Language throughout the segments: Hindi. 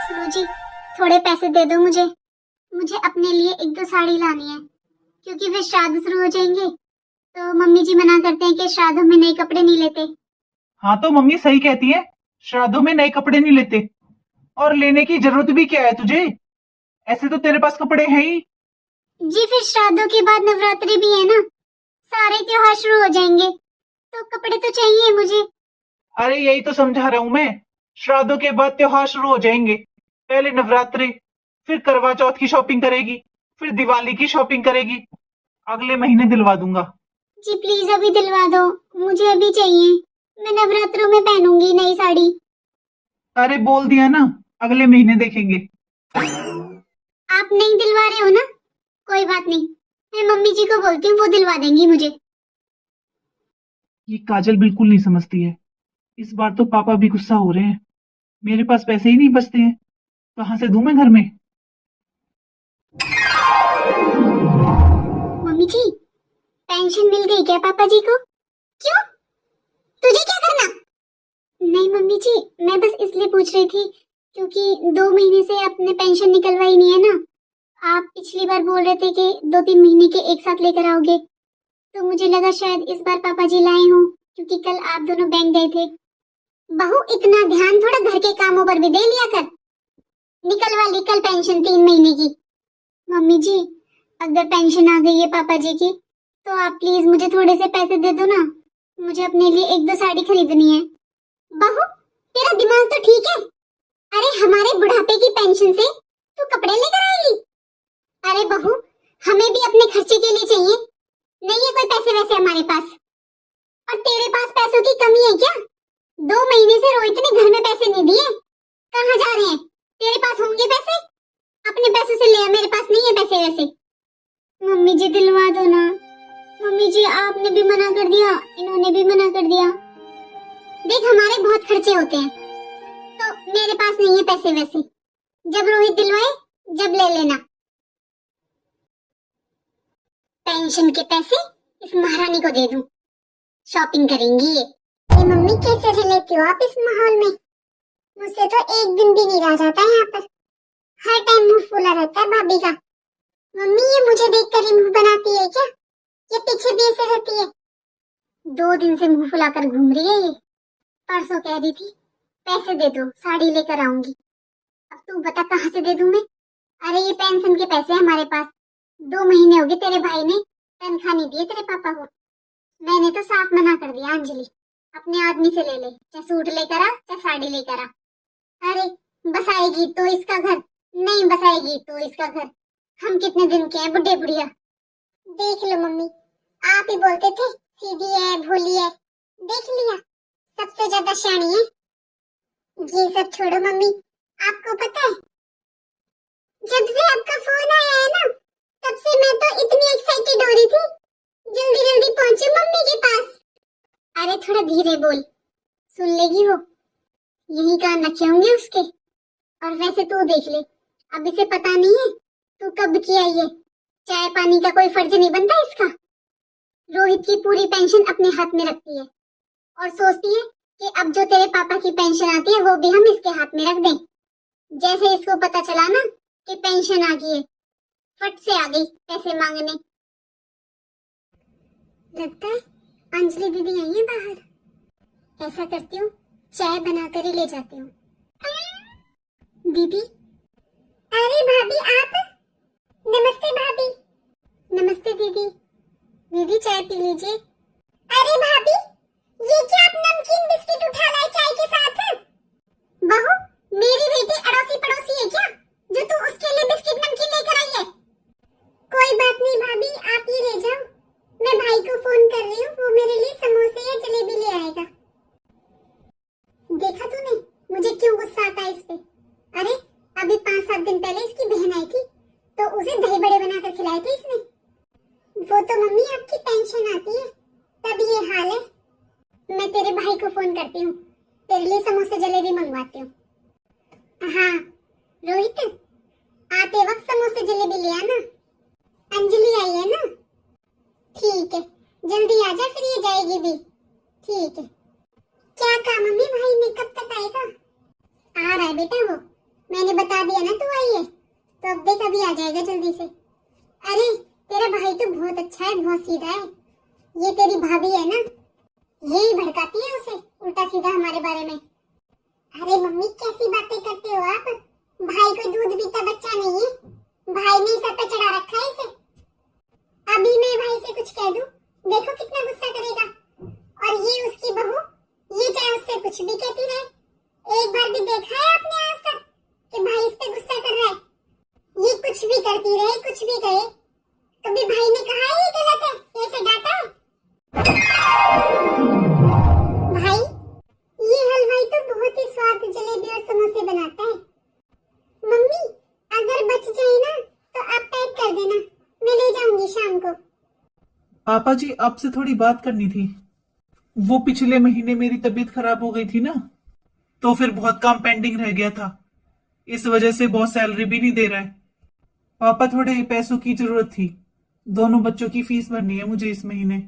सुरुचि, थोड़े पैसे दे दो मुझे। मुझे अपने लिए एक दो साड़ी लानी है, क्योंकि फिर श्राद्ध शुरू हो जाएंगे तो मम्मी जी मना करते हैं कि श्राद्धों में नए कपड़े नहीं लेते। हाँ तो मम्मी सही कहती है, श्राद्धों में नए कपड़े नहीं लेते। और लेने की जरूरत भी क्या है तुझे? ऐसे तो तेरे पास कपड़े हैं ही। जी फिर श्राद्धों के बाद नवरात्रि भी है ना, सारे त्योहार शुरू हो जाएंगे तो कपड़े तो चाहिए मुझे। अरे यही तो समझा रहा हूं मैं। श्राद्धों के बाद त्योहार शुरू हो जाएंगे। पहले नवरात्रि, फिर करवा चौथ की शॉपिंग करेगी, फिर दिवाली की शॉपिंग करेगी। अगले महीने दिलवा दूंगा। जी प्लीज अभी दिलवा दो, मुझे अभी चाहिए। मैं नवरात्रों में पहनूंगी नई साड़ी। अरे बोल दिया ना, अगले महीने देखेंगे। आप नहीं दिलवा रहे हो ना, कोई बात नहीं, मैं मम्मी जी को बोलती हूँ, वो दिलवा देंगी मुझे। ये काजल बिल्कुल नहीं समझती है। इस बार तो पापा भी गुस्सा हो रहे हैं। मेरे पास पैसे ही नहीं बचते हैं, कहाँ से दूं मैं घर में? मम्मी जी, पेंशन मिल गई क्या पापा जी को? क्यों, तुझे क्या करना? नहीं मम्मी जी, मैं बस इसलिए पूछ रही थी क्योंकि 2 महीने से आपने पेंशन निकलवाई नहीं है ना। आप पिछली बार बोल रहे थे कि 2-3 महीने के एक साथ लेकर आओगे, तो मुझे लगा शायद इस बार पापा जी लाए हों, क्योंकि कल आप दोनों बैंक गए थे। बहू, इतना ध्यान थोड़ा घर के कामों पर भी दे लिया कर। निकलवा ली कल पेंशन 3 महीने की। मम्मी जी, अगर पेंशन आ गई है पापा जी की, तो आप प्लीज मुझे थोड़े से पैसे दे दो ना। मुझे अपने लिए एक दो साड़ी खरीदनी है। बहू, तेरा दिमाग तो ठीक है? अरे हमारे बुढ़ापे की पेंशन से तू कपड़े लेकर आएगी? अरे बहू, हमें भी अपने खर्चे के लिए चाहिए, नहीं है कोई पैसे वैसे हमारे पास। और तेरे पास पैसों की कमी है क्या? 2 महीने से रोहित ने घर में पैसे नहीं दिए, कहाँ जा रहे हैं? तेरे पास होंगे पैसे, अपने पैसों से ले आ, मेरे पास नहीं है पैसे वैसे। मम्मी जी दिलवा दो ना। मम्मी जी, आपने भी मना कर दिया, इन्होंने भी मना कर दिया। देख, हमारे बहुत खर्चे होते हैं, तो मेरे पास नहीं है पैसे वैसे। जब रोहित दिलवाए जब ले लेना। पेंशन के पैसे इस महारानी को दे दूं, शॉपिंग करेंगी ये मम्मी कैसे रह लेती हो आप इस माहौल में? मुझसे तो एक दिन भी नहीं रह जाता यहाँ पर, हर टाइम मुंह फूला रहता है भाभी का। मम्मी, ये मुझे देखकर ही मुंह बनाती है क्या? ये पीछे भी ऐसे रहती है? 2 दिन से मुंह फुलाकर घूम रही है ये। परसों कह रही थी पैसे दे दो, साड़ी लेकर आऊंगी। अब तू बता कहाँ से दे दूं मैं? अरे ये पेंशन के पैसे हमारे पास, 2 महीने हो गए तेरे भाई ने तनख्वाह नहीं दिए तेरे पापा को। मैंने तो साफ मना कर दिया, अंजलि अपने आदमी से ले ले, चाहे सूट लेकर आ चाहे साड़ी लेकर आ। अरे बसाएगी तो इसका घर, नहीं बसाएगी तो इसका घर। हम कितने दिन के हैं बुढ़े बुढ़िया। देख लो मम्मी, आप ही बोलते थे सीधी है भोली है, देख लिया, सबसे ज्यादा शानी है। ये सब छोड़ो मम्मी, आपको पता है जब से आपका फोन आया है ना, तब से मैं तो इतनी एक्साइटेड हो रही थी, जल्दी जल्दी पहुंचे मम्मी के पास। अरे थोड़ा धीरे बोल, सुन लेगी वो, यही कान रखे होंगे उसके। और वैसे तू देख ले, अब इसे पता नहीं है तू कब की आई है, चाय पानी का कोई फर्ज नहीं बनता इसका। रोहित की पूरी पेंशन अपने हाथ में रखती है और सोचती है कि अब जो तेरे पापा की पेंशन आती है वो भी हम इसके हाथ में रख दें। जैसे इसको पता चला ना कि पेंशन आ गई है, फट से आ गई पैसे मांगने। लगता है अंजलि दीदी आई है बाहर। ऐसा करती हूँ, चाय बनाकर ही ले जाती हूँ। दीदी, अरे भाभी आप? नमस्ते भाभी। नमस्ते दीदी। दीदी चाय पी लीजिए। अरे भाभी, ये क्या आप नमकीन बिस्किट उठा लाए चाय के साथ? बहू, मेरी बेटी अड़ोसी पड़ोसी है क्या जो तू उसके लिए बिस्किट नमकीन लेकर आई है? कोई बात नहीं भाभी, आप ये ले जाओ, मैं भाई को फोन कर रही हूँ, वो मेरे लिए समोसे या जलेबी ले आएगा। देखा तूने मुझे क्यों गुस्सा आता है इस पे? अरे अभी 5-7 दिन पहले इसकी बहन आई थी तो उसे दही बड़े बनाकर खिलाए थे इसने। वो तो मम्मी आपकी पेंशन आती है तब ये हाल है। मैं तेरे भाई को फोन करती हूँ, तेरे लिए समोसे जलेबी मंगवाती हूँ। हाँ रोहित, आते वक्त समोसे जलेबी ले आना। अंजलि आई है ना? ठीक है, जल्दी आ जा, फिर ये जाएगी भी। ठीक है। क्या काम मम्मी, भाई ने कब तक आएगा? आ रहा है बेटा वो, मैंने बता दिया ना तू आई है, तो अब देख अभी आ जाएगा जल्दी से। अरे तेरा भाई तो बहुत अच्छा है, बहुत सीधा है। ये तेरी भाभी है ना, यही भड़काती है उसे उल्टा सीधा हमारे बारे में। अरे मम्मी कैसी बातें करते हो आप? भाई कोई दूध पीता बच्चा नहीं है, भाई ने सर पे चढ़ा रखा है इसे। अभी मैं भाई से कुछ कह दूं, देखो कितना गुस्सा करेगा। और ये उसकी बहू, ये चाहे उससे कुछ भी कहती रहे, एक बार भी देखा है आपने आज तक कि भाई इस पे गुस्सा कर रहा है? ये कुछ भी करती रहे, कुछ भी कहे, कभी भाई ने कहा है ये गलत है, कैसे डांटा है? भाई ये हलवाई तो बहुत ही स्वाद जलेबी और समोसे बनाता है। मम्मी अगर बच जाए ना तो आप पैक कर देना, मैं ले जाऊंगी शाम को। पापा जी आपसे थोड़ी बात करनी थी। वो पिछले महीने मेरी तबीयत खराब हो गई थी ना, तो फिर बहुत काम पेंडिंग रह गया था। इस वजह से बॉस सैलरी भी नहीं दे रहा है। पापा थोड़े पैसों की जरूरत थी, दोनों बच्चों की फीस भरनी है मुझे इस महीने।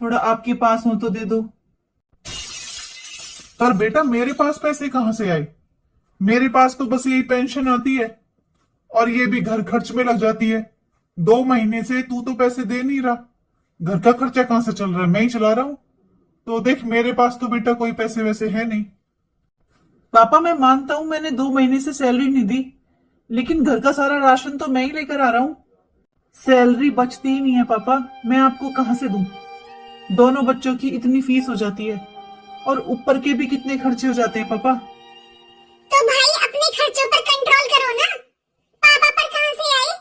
थोड़ा आपके पास हो तो दे दो। पर बेटा मेरे पास पैसे कहां से आए? मेरे पास तो बस यही पेंशन आती है और ये भी घर खर्च में लग जाती है। 2 महीने से तू तो पैसे दे नहीं रहा, घर का खर्चा कहां से चल रहा है? मैं ही चला रहा हूं। तो देख मेरे पास तो बेटा कोई पैसे वैसे है नहीं। पापा मैं मानता हूं मैंने 2 महीने से सैलरी नहीं दी, लेकिन घर का सारा राशन तो मैं ही लेकर आ रहा हूं। सैलरी बचती ही नहीं है पापा, मैं आपको कहां से दूं? दोनों बच्चों की इतनी फीस हो जाती है और ऊपर के भी कितने खर्चे हो जाते हैं पापा। तो भाई अपने खर्चों पर कंट्रोल करो ना, पापा पर कहां से आए?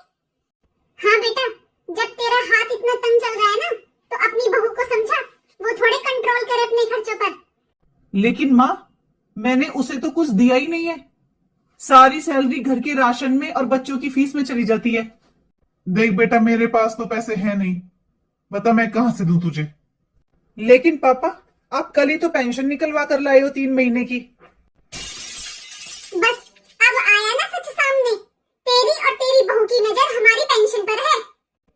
हाँ बेटा, जब तेरा हाथ इतना तंग चल रहा है ना, तो अपनी बहू को समझा, वो थोड़े कंट्रोल करे अपने खर्चों पर। लेकिन माँ मैंने उसे तो कुछ दिया ही नहीं है, सारी सैलरी घर के राशन में और बच्चों की फीस में चली जाती है। देख बेटा मेरे पास तो पैसे हैं नहीं, बता मैं कहां से दूं तुझे? लेकिन पापा आप कल ही तो पेंशन निकलवा कर लाए हो 3 महीने की। बस अब आया ना सच सामने, तेरी और तेरी बहू की नजर हमारी पेंशन पर है।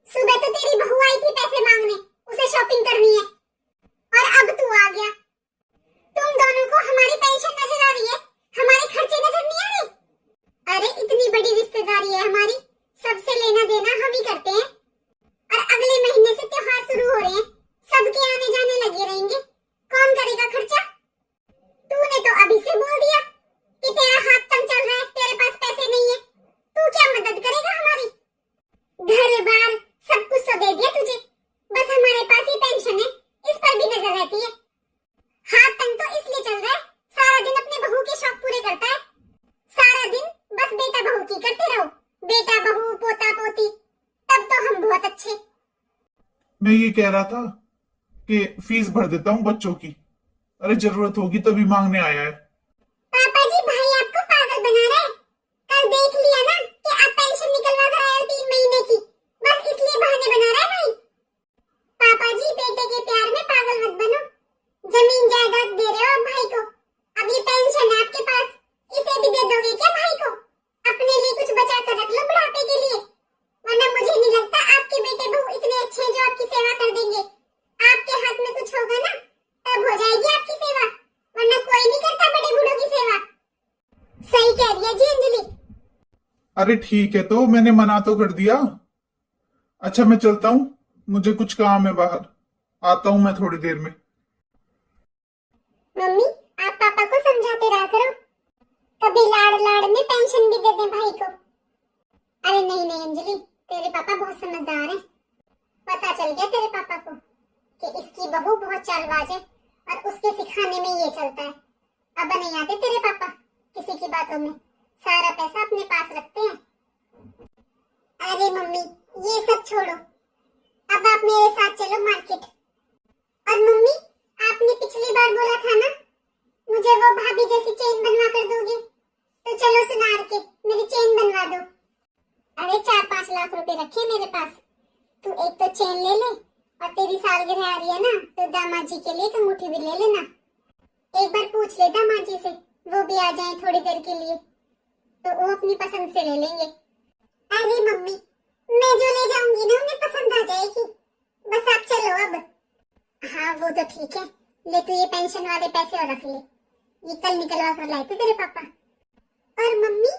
सुबह तो तेरी बहू आई थी पैसे मांगने, उसे शॉपिंग करनी है, और अब तू आ गया। तुम दोनों को हमारी पेंशन नजर आ रही है, हमारे खर्चे नजर नहीं आ रहे? अरे इतनी बड़ी रिश्तेदारी है हमारी, सबसे लेना देना हम ही करते हैं। और अगले महीने से त्योहार शुरू हो रहे हैं, सबके आने जाने लगे रहेंगे, कौन करेगा खर्चा? तूने तो अभी से बोल दिया कि तेरा हाथ तंग चल रहा है, तेरे पास पैसे नहीं है, तू क्या मदद करेगा हमारी? घर बार सब कुछ तो दे दिया तुझे, बस हमारे पास ही पेंशन है, इस पर भी नजर रहती है। हाथ तंग तो इसलिए चल रहा है, सारा दिन अपने बहू के शौक पूरे करता है, सारा दिन बस बेटा बहू की करते रहो, बेटा बहू पोता पोती, तब तो हम बहुत अच्छे। मैं ये कह रहा था कि फीस भर देता हूँ बच्चों की, अरे जरूरत होगी तभी मांगने आया है। पापा जी भाई आपको पागल बना रहा है, कल देख लिया ना कि आप पेंशन निकलवा कर आए हो 3 महीने की, बस इसलिए बहाने बना रहा है भाई। पापा जी बेटे के प्यार में पागल मत बनो, जमीन जायदाद दे रहे हो आप भाई को, अब ये पेंशन है आपके पास, इसे भी दे दोगे क्या भाई को? अपने लिए कुछ बचा कर रख लो बुढ़ापे के लिए, वरना मुझे नहीं लगता आपके बेटे बहू इतने अच्छे हैं जो आपकी सेवा कर देंगे। आपके हाथ में कुछ होगा ना तब हो जाएगी आपकी सेवा, वरना कोई नहीं करता बड़े बूढ़ों की सेवा। सही कह रही है जी अंजलि। अरे ठीक है, तो मैंने मना तो कर दिया। अच्छा मैं चलता हूँ, मुझे कुछ काम है बाहर, आता हूँ मैं थोड़ी देर में। मम्मी आप पापा को समझाते रहा करो, कभी लाड़ लाड़ में पेंशन भी दे दें भाई को। अरे नहीं नहीं अंजलि, तेरे पापा बहुत समझदार हैं, पता चल गया तेरे पापा को कि इसकी बहू बहुत चालबाज है और उसके सिखाने में ये चलता है। अब नहीं आते तेरे पापा किसी की बातों में, सारा पैसा अपने पास रखते हैं। अरे मम्मी ये सब छोड़ो, अब आप मेरे साथ चलो मार्केट। और मम्मी आपने पिछली बार बोला था ना मुझे वो भाभी जैसी चेन बनवा कर दोगे, तो चलो सुनार के मेरी चेन बनवा दो। अरे 4-5 लाख रुपए रखे मेरे पास, तू एक तो चेन ले ले, और तेरी सालगिरह आ रही है ना तो दामाद जी के लिए एक अंगूठी भी ले लेना। एक बार पूछ ले दामाद जी से, वो भी आ जाए थोड़ी देर के लिए, तो वो अपनी पसंद से ले लेंगे। अरे मम्मी मैं जो ले जाऊंगी ना उन्हें पसंद आ जाएगी, बस आप चलो अब। हाँ वो तो ठीक है, ले तू ये पेंशन वाले पैसे और रख ले, ये कल निकलवा कर लाए थे तेरे पापा। और मम्मी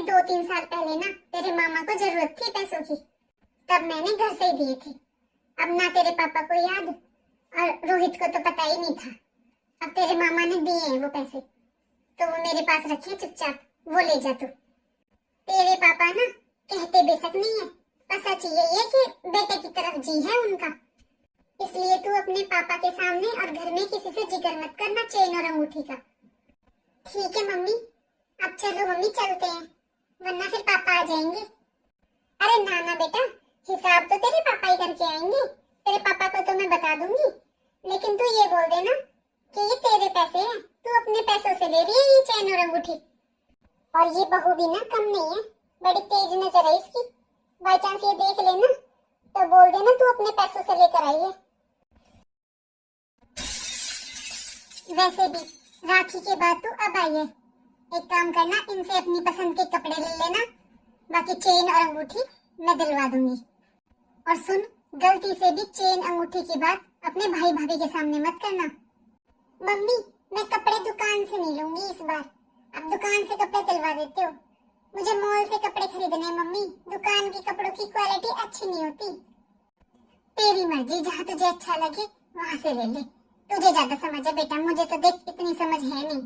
अरे 2-3 साल पहले ना तेरे मामा को जरूरत थी पैसों की, तब मैंने घर से ही दिए थे। अब ना तेरे पापा को याद और रोहित को तो पता ही नहीं था। अब तेरे मामा ने दिए हैं वो पैसे, तो वो मेरे पास रखे चुपचाप, वो ले जा तू। तेरे पापा ना कहते बेशक नहीं है, पर सच यही है कि बेटे की तरफ जी है उनका। इसलिए तू अपने पापा के सामने और घर में किसी से जिक्र मत करना चेन और अंगूठी का। ठीक है मम्मी, अब चलो मम्मी चलते हैं, वरना फिर पापा आ जाएंगे। अरे ना ना बेटा, हिसाब तो तेरे पापा ही करके आएंगे। तेरे पापा को तो मैं बता दूंगी, लेकिन तू ये बोल देना कि ये तेरे पैसे हैं, तू अपने पैसों से ले रही है ये चैन और अंगूठी। और ये बहू भी ना कम नहीं है, बड़ी तेज नजर है इसकी। बाई चांस ये देख लेना तो बोल देना तू अपने पैसों से लेकर आई है। वैसे भी राखी के बाद तू अब आई है, एक काम करना, इनसे अपनी पसंद के कपड़े ले लेना, बाकी चेन और अंगूठी मैं दिलवा दूंगी। और सुन, गलती से भी चेन अंगूठी की बात अपने भाई भाभी के सामने मत करना। मम्मी, मैं कपड़े दुकान से नहीं लूंगी इस बार, अब दुकान से कपड़े दिलवा देते हो। मुझे मॉल से कपड़े खरीदने हैं मम्मी, दुकान के कपड़ों की क्वालिटी अच्छी नहीं होती। तेरी मर्जी, जहाँ तुझे अच्छा लगे वहाँ से ले ले, तुझे ज्यादा समझ है बेटा, मुझे तो देख इतनी समझ है नहीं।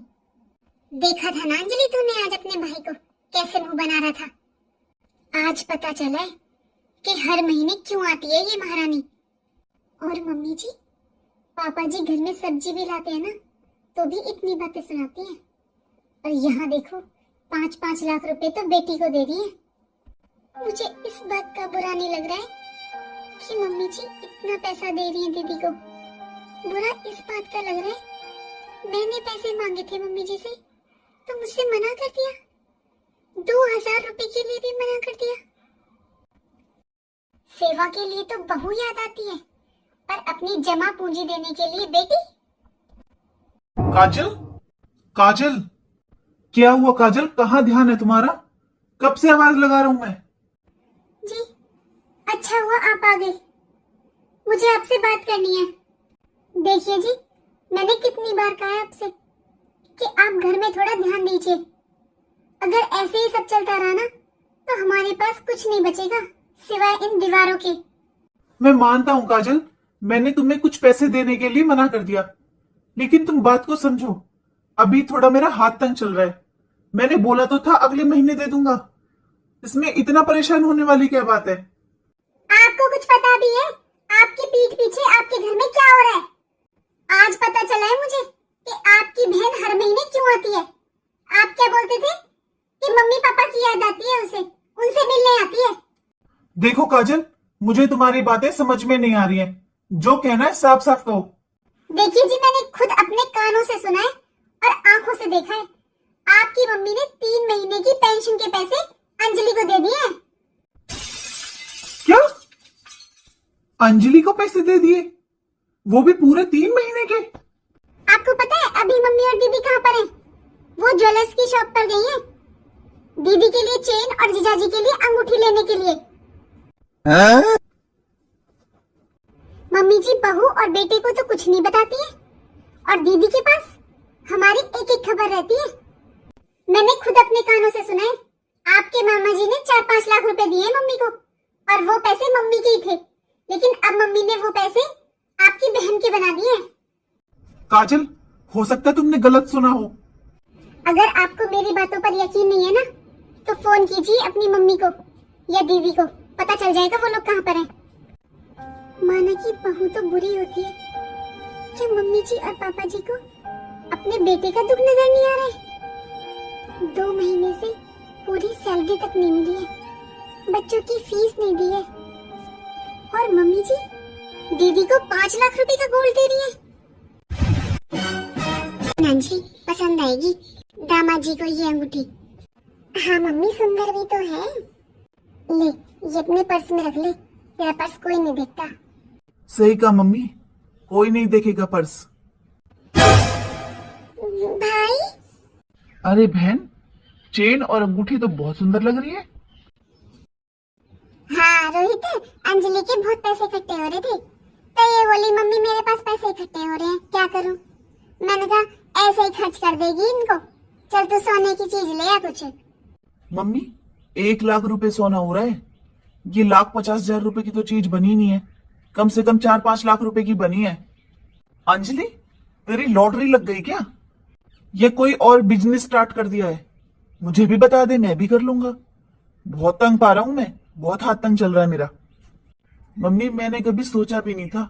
देखा था ना अंजलि तूने आज अपने भाई को कैसे मुंह बना रहा था। आज पता चला है कि हर महीने क्यों आती है ये महारानी। और मम्मी जी, पापा जी घर में सब्जी भी लाते हैं ना, तो भी इतनी बातें सुनाती हैं। और यहाँ देखो, 5-5 लाख रुपए तो बेटी को दे रही है। मुझे इस बात का बुरा नहीं लग रहा है कि मम्मी जी इतना पैसा दे रही है दीदी को, बुरा इस बात का लग रहा है मैंने पैसे मांगे थे मम्मी जी से, तो मुझसे मना कर दिया। 2000 रुपए के लिए भी मना कर दिया। सेवा के लिए तो बहू याद आती है, पर अपनी जमा पूंजी देने के लिए बेटी। काजल, काजल, क्या हुआ काजल? कहाँ ध्यान है तुम्हारा? कब से आवाज लगा रहा हूं मैं। जी, अच्छा हुआ आप आ गए, मुझे आपसे बात करनी है। देखिए जी, मैंने कितनी बार कहा है आपसे कि आप घर में थोड़ा ध्यान दीजिए। अगर ऐसे ही सब चलता रहा ना, तो हमारे पास कुछ नहीं बचेगा सिवाय इन दीवारों के। मैं मानता हूं काजल, मैंने तुम्हें कुछ पैसे देने के लिए मना कर दिया, लेकिन तुम बात को समझो, अभी थोड़ा मेरा हाथ तंग चल रहा है। मैंने बोला तो था अगले महीने दे दूंगा, इसमें इतना परेशान होने वाली क्या बात है? आपको कुछ पता भी है आपकी पीठ पीछे आपके घर में क्या हो रहा है? आज पता चला है मुझे कि आपकी बहन हर महीने क्यों आती है। आप क्या बोलते थे कि मम्मी पापा की याद आती है उसे, उनसे मिलने आती है। देखो काजल, मुझे तुम्हारी बातें समझ में नहीं आ रही हैं, जो कहना है साफ साफ कहो। देखिए जी, मैंने खुद अपने कानों से सुना है और आंखों से देखा है, आपकी मम्मी ने 3 महीने की पेंशन के पैसे अंजलि को दे दिए हैं। क्या? अंजलि को पैसे दे दिए? वो भी पूरे 3 महीने के? आपको पता है अभी मम्मी और दीदी कहाँ पर हैं? वो ज्वेलर्स की शॉप पर गई हैं, दीदी के लिए चेन और जीजाजी के लिए अंगूठी लेने के लिए। मम्मी जी बहू और बेटे को तो कुछ नहीं बताती है, और दीदी के पास हमारी एक एक खबर रहती है। मैंने खुद अपने कानों से सुना है, आपके मामा जी ने 4-5 लाख रुपए दिए मम्मी को, और वो पैसे मम्मी के ही थे, लेकिन अब मम्मी ने वो पैसे आपकी बहन के बना दिए हैं। काजल, हो सकता है तुमने गलत सुना हो। अगर आपको मेरी बातों पर यकीन नहीं है ना, तो फोन कीजिए अपनी मम्मी को या दीदी को, पता चल जाएगा वो लोग कहाँ पर हैं। माना कि बहू तो बुरी होती है, क्या मम्मी जी और पापा जी को अपने बेटे का दुख नजर नहीं आ रहा है? 2 महीने से पूरी सैलरी तक नहीं मिली है, बच्चों की फीस नहीं दी है, और मम्मी जी दीदी को 5 लाख रुपए का गोल्ड दे रही है। नांजी, पसंद आएगी दामाद जी को ये अंगूठी। हाँ मम्मी, सुंदर भी तो है। ले, ये अपने पर्स में रख ले, तेरा पर्स कोई नहीं देखता। सही कहा मम्मी, कोई नहीं देखेगा पर्स। भाई, अरे बहन, चेन और अंगूठी तो बहुत सुंदर लग रही है। हाँ रोहित, अंजलि के बहुत पैसे इकट्ठे हो रहे थे, तो ये बोली मम्मी मेरे पास पैसे इकट्ठे हो रहे हैं, क्या करूं? मैंने कहा ऐसे ही खर्च कर देगी इनको, चल तू सोने की चीज ले आ कुछ। मम्मी 1 लाख रुपए सोना हो रहा है। ये 1,50,000 रुपए की तो चीज बनी नहीं है, कम से कम 4-5 लाख रुपए की बनी है। अंजलि तेरी लॉटरी लग गई क्या? ये कोई और बिजनेस स्टार्ट कर दिया है? मुझे भी बता दे, मैं भी कर लूंगा। बहुत तंग पा रहा हूं मैं, बहुत हाथ तंग चल रहा है मेरा। मम्मी मैंने कभी सोचा भी नहीं था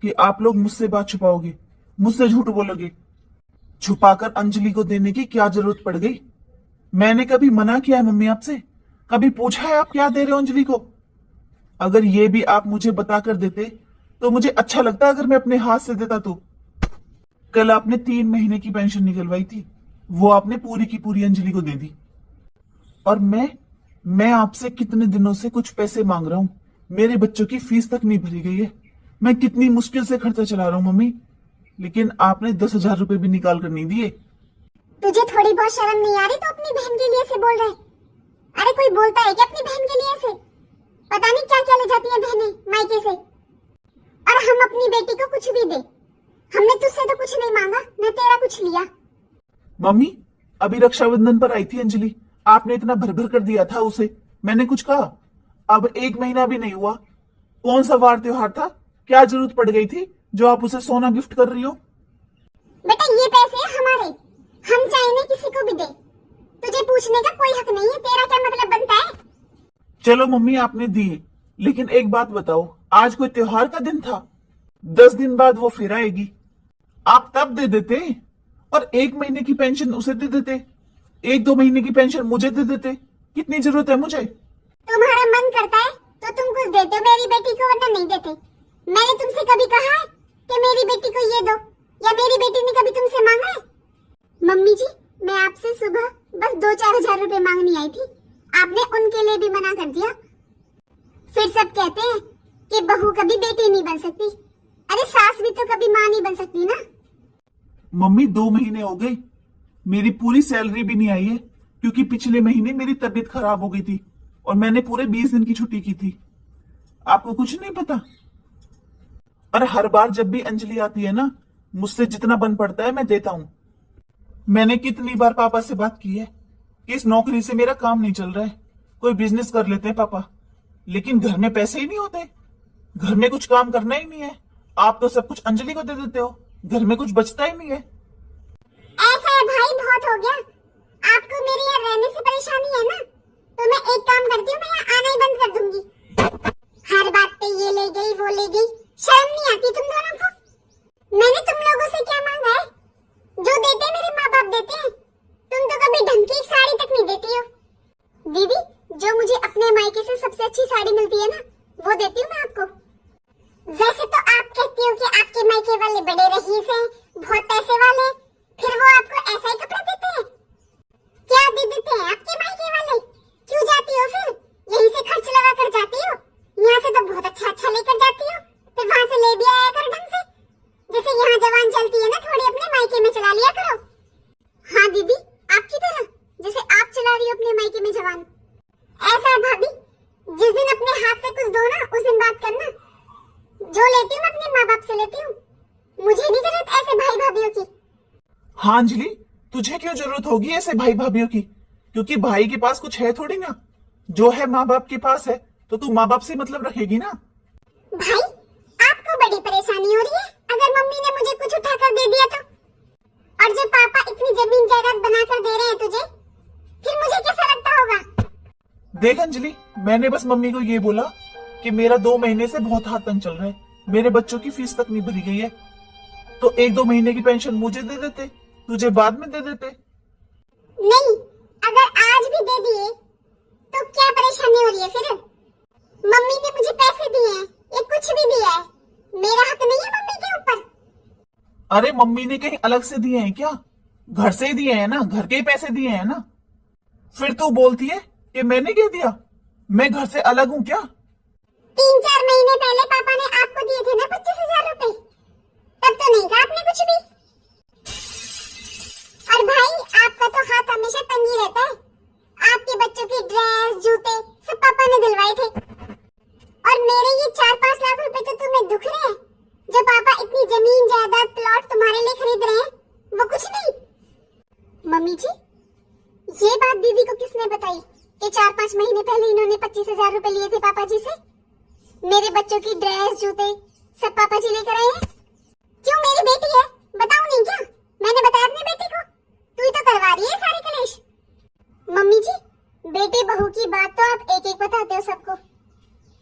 कि आप लोग मुझसे बात छुपाओगे, मुझसे झूठ बोलोगे। छुपाकर अंजलि को देने की क्या जरूरत पड़ गई? मैंने कभी मना किया है मम्मी आपसे? कभी पूछा है आप क्या दे रहे हो अंजलि को? अगर ये भी आप मुझे बताकर देते तो मुझे अच्छा लगता, अगर मैं अपने हाथ से देता तो। कल आपने 3 महीने की पेंशन निकलवाई थी, वो आपने पूरी की पूरी अंजलि को दे दी। और मैं आपसे कितने दिनों से कुछ पैसे मांग रहा हूं, मेरे बच्चों की फीस तक नहीं भरी गई है। मैं कितनी मुश्किल से खर्चा चला रहा हूं मम्मी, लेकिन आपने 10,000 रुपए भी निकाल कर नहीं दिए। तुझे थोड़ी बहुत शर्म नहीं आ रही तो अपनी बहन के लिए ऐसे बोल रहे? अरे कोई बोलता है क्या अपनी बहन के लिए ऐसे? पता नहीं क्या क्या ले जाती है बहनें मायके से। और हम अपनी बेटी को कुछ भी दे, हमने तुझसे तो कुछ नहीं मांगा, न तेरा कुछ लिया। मम्मी अभी रक्षाबंधन पर आई थी अंजलि, आपने इतना भर भर कर दिया था उसे, मैंने कुछ कहा? अब 1 महीना भी नहीं हुआ, कौन सा वार त्योहार था, क्या जरूरत पड़ गई थी जो आप उसे सोना गिफ्ट कर रही हो? बेटा ये पैसे हमारे, हम चाहे किसी को भी दे, तुझे पूछने का कोई हक नहीं है। तेरा क्या मतलब बनता है? चलो मम्मी आपने दिए, लेकिन एक बात बताओ, आज कोई त्योहार का दिन था? 10 दिन बाद वो फिर आएगी, आप तब दे देते। और 1 महीने की पेंशन उसे दे देते, 1-2 महीने की पेंशन मुझे दे देते। कितनी जरूरत है मुझे? तुम्हारा मन करता है तो तुम कुछ देते हो मेरी बेटी को, वरना नहीं देते। मैंने तुमसे कभी कहा है कि मेरी बेटी को ये दो, या मेरी बेटी ने कभी तुमसे मांगा है? मम्मी जी मैं आपसे सुबह बस 2-4 हजार रुपए मांगनी आई थी, आपने उनके लिए भी मना कर दिया। फिर सब कहते हैं कि बहू कभी बेटी नहीं बन सकती। अरे सास भी तो कभी माँ नहीं बन सकती ना। मम्मी 2 महीने हो गए, मेरी पूरी सैलरी भी नहीं आई है, क्योंकि पिछले महीने मेरी तबीयत खराब हो गई थी और मैंने पूरे 20 दिन की छुट्टी की थी। आपको कुछ नहीं पता? और हर बार जब भी अंजलि आती है ना, मुझसे जितना बन पड़ता है मैं देता हूं। मैंने कितनी बार पापा से बात की है कि इस नौकरी से मेरा काम नहीं चल रहा है, कोई बिजनेस कर लेते हैं पापा, लेकिन घर में पैसे ही नहीं होते, घर में कुछ काम करना ही नहीं है। आप तो सब कुछ अंजलि को दे देते हो, घर में कुछ बचता ही नहीं है। ऐसा है भाई, बहुत हो गया। आपको मेरे यहाँ रहने से परेशानी है ना, तो मैं एक काम करती हूँ, मैं यहाँ आना ही बंद कर दूंगी। हर बात पे ये ले गई वो ले गई, शर्म नहीं आती तुम दोनों को? मैंने तुम लोगों से क्या मांगा है? जो देते मेरे माँ बाप देते हैं। तुम तो कभी ढंग की एक साड़ी तक नहीं देती हो। दीदी जो मुझे अपने मायके से सबसे अच्छी साड़ी मिलती है ना, वो देती हूँ मैं आपको। वैसे तो आप कहती हो कि आपके मायके वाले बड़े रईस हैं, बहुत पैसे वाले, फिर वो आपको ऐसा ही कपड़ा देते हैं? क्या दे देते हैं आपके मायके वाले? क्यों जाती हो फिर? यहीं से खर्च लगा कर जाती हो, यहाँ से तो बहुत अच्छा अच्छा लेकर जाती हो, फिर वहाँ से ले भी आया करो ढंग से। जैसे यहाँ जवान चलती है ना, थोड़ी अपने मायके में चला लिया करो। हाँ दीदी आपकी तरह, जैसे आप चला रही हो अपने मायके में जवान। ऐसा है भाभी, जिस दिन अपने हाथ से कुछ दो ना, उस दिन बात करना। जो लेती हूँ मैं अपने माँ बाप से लेती हूँ, मुझे नहीं जरूरत ऐसे भाई भाभीियों की। हाँ अंजलि, तुझे क्यों जरूरत होगी ऐसे भाई भाभीियों की? क्योंकि भाई के पास कुछ है थोड़ी ना, जो है माँ बाप के पास है, तो तू माँ बाप से मतलब रखेगी ना। भाई आपको बड़ी परेशानी हो रही है अगर मम्मी ने मुझे कुछ उठाकर दे दिया तो। और जो पापा इतनी जमीन जायदाद बनाकर दे रहे हैं तुझे, फिर मुझे कैसा लगता होगा? देख अंजलि, मैंने बस मम्मी को ये बोला कि मेरा 2 महीने से बहुत हाथ तंग चल रहा है, मेरे बच्चों की फीस तक नहीं भरी गई है, तो 1-2 महीने की पेंशन मुझे दे देते, तुझे बाद में दे देते। नहीं, अगर आज भी दे दिए तो क्या परेशानी हो रही है फिर? मम्मी ने मुझे पैसे दिए हैं, ये कुछ भी दिया है, मेरा हक नहीं है मम्मी के ऊपर। अरे मम्मी ने कहीं अलग से दिए हैं क्या? घर से ही दिए हैं ना, घर के ही पैसे दिए हैं ना। फिर तू बोलती है कि मैंने क्या दिया, मैं घर से अलग हूँ क्या? 3-4 महीने पहले पापा ने आपको दिए थे ना 25,000 रुपए, तब तो नहीं कहा आपने कुछ भी। और भाई आपका तो हाथ हमेशा तंग ही रहता है, आपके बच्चों की ड्रेस जूते सब पापा ने दिलवाए थे। और मेरे ये 4-5 लाख रुपए तो तुम्हें दुख रहे हैं, जो पापा इतनी जमीन जायदाद प्लॉट तुम्हारे लिए खरीद रहे हैं, वो कुछ नहीं। मम्मी जी ये बात दीदी को किसने बताई? पापा जी से? मेरे बच्चों की ड्रेस जूते सब पापा जी लेकर आए हैं। क्यों, मेरी बेटी है, बताऊं नहीं क्या? मैंने बताया अपनी बेटी को, तू ही तो करवा रही है सारे कलेश। मम्मी जी, बेटे बहू की बात तो आप एक एक बताते हो सबको,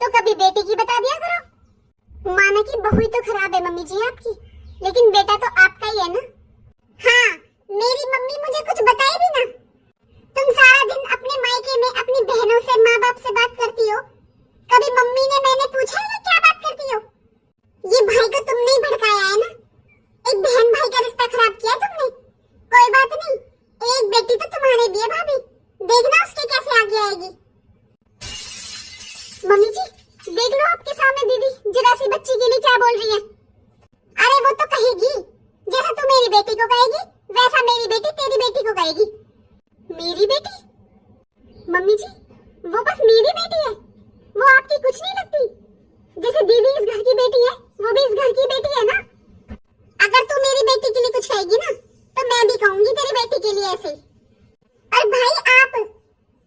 तो कभी बेटी की बता दिया करो। माना कि बहू ही तो खराब है मम्मी जी आपकी, लेकिन बेटा तो आपका ही है ना। हाँ, मेरी मम्मी मुझे कुछ बताए भी ना। तुम सारा दिन अपने मायके में अपनी बहनों से, माँ बाप से बात करती हो, कभी मम्मी ने मैंने पूछा है क्या बात करती हो? ये भाई को तुमने ही भड़काया है ना, एक बहन भाई का रिश्ता खराब किया तुमने। कोई बात नहीं, एक बेटी तो तुम्हारे भी है भाभी, देखना उसके कैसे आगे आएगी। मम्मी जी देख लो आपके सामने दीदी जरा सी बच्ची के लिए क्या बोल रही है। अरे वो तो कहेगी, जैसा तू मेरी बेटी को कहेगी वैसा मेरी बेटी तेरी बेटी को कहेगी। मेरी बेटी? मम्मी जी वो बस मेरी बेटी है, वो आपकी कुछ नहीं लगती। जैसे दीदी इस घर की बेटी है, वो भी इस घर की बेटी है ना। अगर तू मेरी बेटी के लिए कुछ कहेगी ना, तो मैं भी कहूंगी तेरी बेटी के लिए ऐसे। और भाई आप,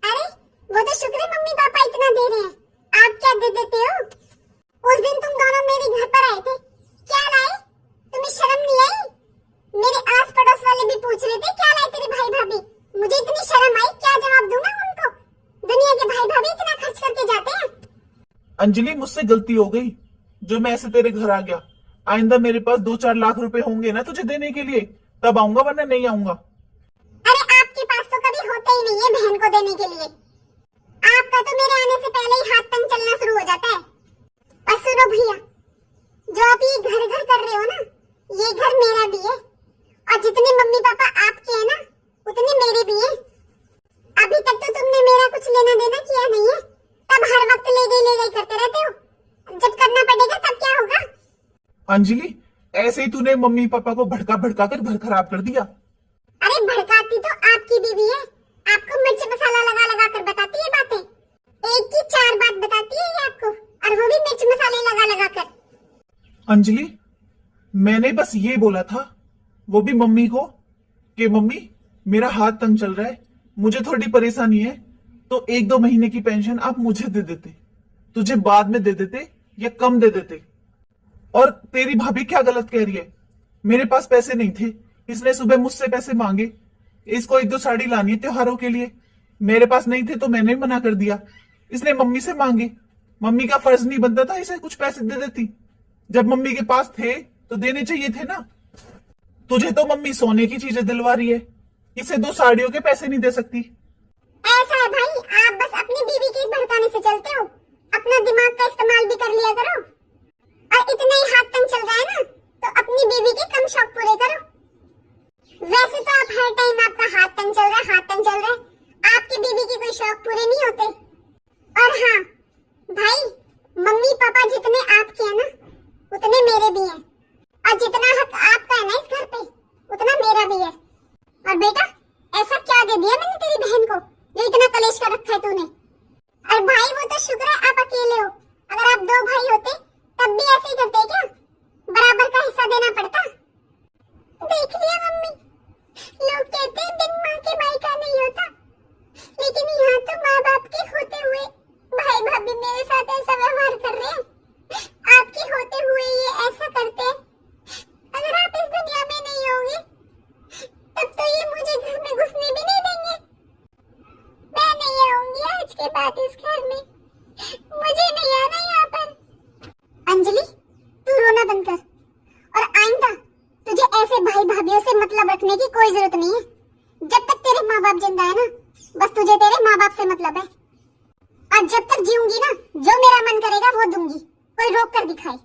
अरे वो तो शुक्र है मम्मी पापा इतना दे रहे हैं, आप क्या दे देते हो? उस दिन तुम दोनों मेरे घर पर आए थे, क्या लाए? तुम्हें शर्म नहीं आई? मेरे आस पड़ोस वाले भी पूछ रहे थे क्या लाए तेरे भाई भाभी। मुझे इतनी शर्म आई, क्या जवाब दूं मैं उनको? दुनिया के भाई भाभी इतना खर्च करके जाते हैं। अंजलि मुझसे गलती हो गई जो मैं ऐसे तेरे घर आ गया। आइंदा मेरे पास 2-4 लाख रुपए होंगे ना तुझे देने के लिए, तब आऊंगा, वरना नहीं आऊंगा। अरे आपके पास तो कभी होता ही नहीं है बहन को देने के लिए। आपका तो मेरे आने से पहले ही हाथ तंग चलना शुरू हो जाता है। और सुनो भैया, जो आप ये घर घर कर रहे हो ना, ये घर मेरा भी है, और जितने मम्मी पापा आपके हैं ना, उतने मेरे भी हैं। अभी तक तो तुमने मेरा कुछ लेना देना किया नहीं है, तब हर वक्त ले गई करते रहते हो। जब करना पड़ेगा तब क्या होगा? अंजलि ऐसे ही तूने मम्मी पापा को भड़का भड़का कर घर खराब कर दिया। अरे भड़काती तो आपकी बीवी है, आपको मिर्च मसाला लगा लगा कर बताती है बातें। एक की 4 बात बताती है ये आपको, और वो भी मिर्च मसाले लगा लगा कर। अंजलि मैंने बस ये बोला था, वो भी मम्मी को, कि मम्मी मेरा हाथ तंग चल रहा है, मुझे थोड़ी परेशानी है, तो 1-2 महीने की पेंशन आप मुझे दे देते, तुझे बाद में दे देते या कम दे देते। और तेरी भाभी क्या गलत कह रही है? मेरे पास पैसे नहीं थे, इसने सुबह मुझसे पैसे मांगे, इसको 1-2 साड़ी लानी है त्योहारों के लिए, मेरे पास नहीं थे तो मैंने मना कर दिया। इसने मम्मी से मांगे, मम्मी का फर्ज नहीं बनता था इसे कुछ पैसे दे देती? जब मम्मी के पास थे तो देने चाहिए थे ना। तुझे तो मम्मी सोने की चीजें दिलवा रही है, इसे 2 साड़ियों के पैसे नहीं दे सकती। ऐसा है भाई, आप बस अपनी बीवी के भड़काने से चलते हो, अपना दिमाग का इस्तेमाल भी कर लिया करो। और इतना ही हाथ तंग चल रहा है ना, तो अपनी बीवी के कम शौक पूरे करो। वैसे तो आप हर टाइम आपका हाथ तंग चल रहा है, हाथ तंग चल रहा है, आपकी बीवी के कोई शौक पूरे नहीं होते। और हाँ भाई, मम्मी पापा जितने आपके हैं ना, उतने मेरे भी हैं, और जितना हक आपका है ना इस घर पे, उतना मेरा भी है। और बेटा, ऐसा क्या दे दिया मैंने तेरी बहन को जो इतना कलेश कर रखा है तूने? और भाई वो तो शुक्र है आप अकेले हो, अगर आप 2 भाई होते तब भी ऐसे ही करते क्या? बराबर का हिस्सा देना पड़ता। देख लिया मम्मी, लोग कहते हैं बिन माँ के मायका नहीं होता, लेकिन यहाँ तो माँ बाप के होते हुए भाई भाभी मेरे साथ ऐसा व्यवहार कर रहे हैं। आपके होते हुए ये ऐसा करते हैं। अगर आप इस दुनिया में नहीं होंगे तब तो ये मुझे घर में घुसने भी नहीं देंगे। मैं नहीं आऊंगी आज के बाद इस घर में, मुझे नहीं आना यहाँ पर। अंजलि तू रोना बंद कर, और आइंदा तुझे ऐसे भाई भाभीयों से मतलब रखने की कोई जरूरत नहीं है। जब तक तेरे माँ बाप जिंदा है ना, बस तुझे तेरे माँ बाप से मतलब है। और जब तक जीऊंगी ना, जो मेरा मन करेगा वो दूंगी, कोई रोक कर दिखाए।